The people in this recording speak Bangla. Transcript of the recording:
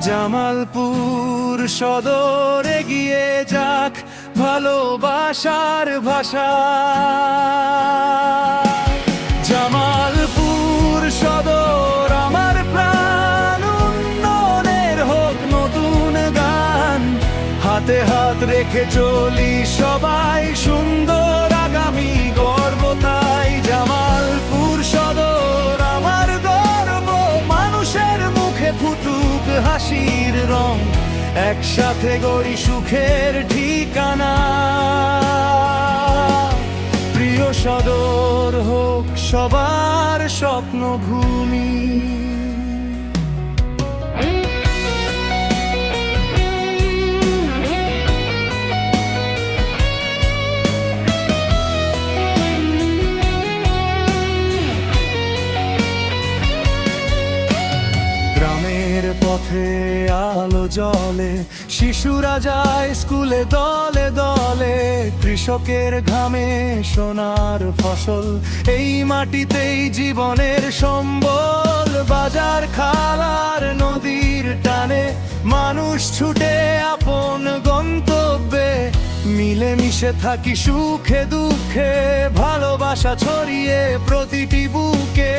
জামালপুর সদর এগিয়ে যাক ভালোবাসার ভাষা। জামালপুর সদর আমার প্রাণ, উন্নয়নের হোক নতুন গান। হাতে হাত রেখে চলি সবাই, সুন্দর আগামী গর্ব তাই। জামালপুর সদর আমার গর্ব, মানুষের মুখে ফুটুক হাসির রং, একসাথে গড়ি সুখের ঠিকানা। প্রিয় সদর হোক সবার স্বপ্নভূমি। গ্রামের পথে আলো জ্বলে, শিশুরা যায় স্কুলে দলে দলে। কৃষকের ঘামে সোনার ফসল, এই মাটিতেই জীবনের সম্বল। বাজার খালার নদীর টানে মানুষ ছুটে আপন গন্তব্যে। মিলেমিশে থাকি সুখে দুঃখে, ভালোবাসা ছড়িয়ে প্রতিটি বুকে।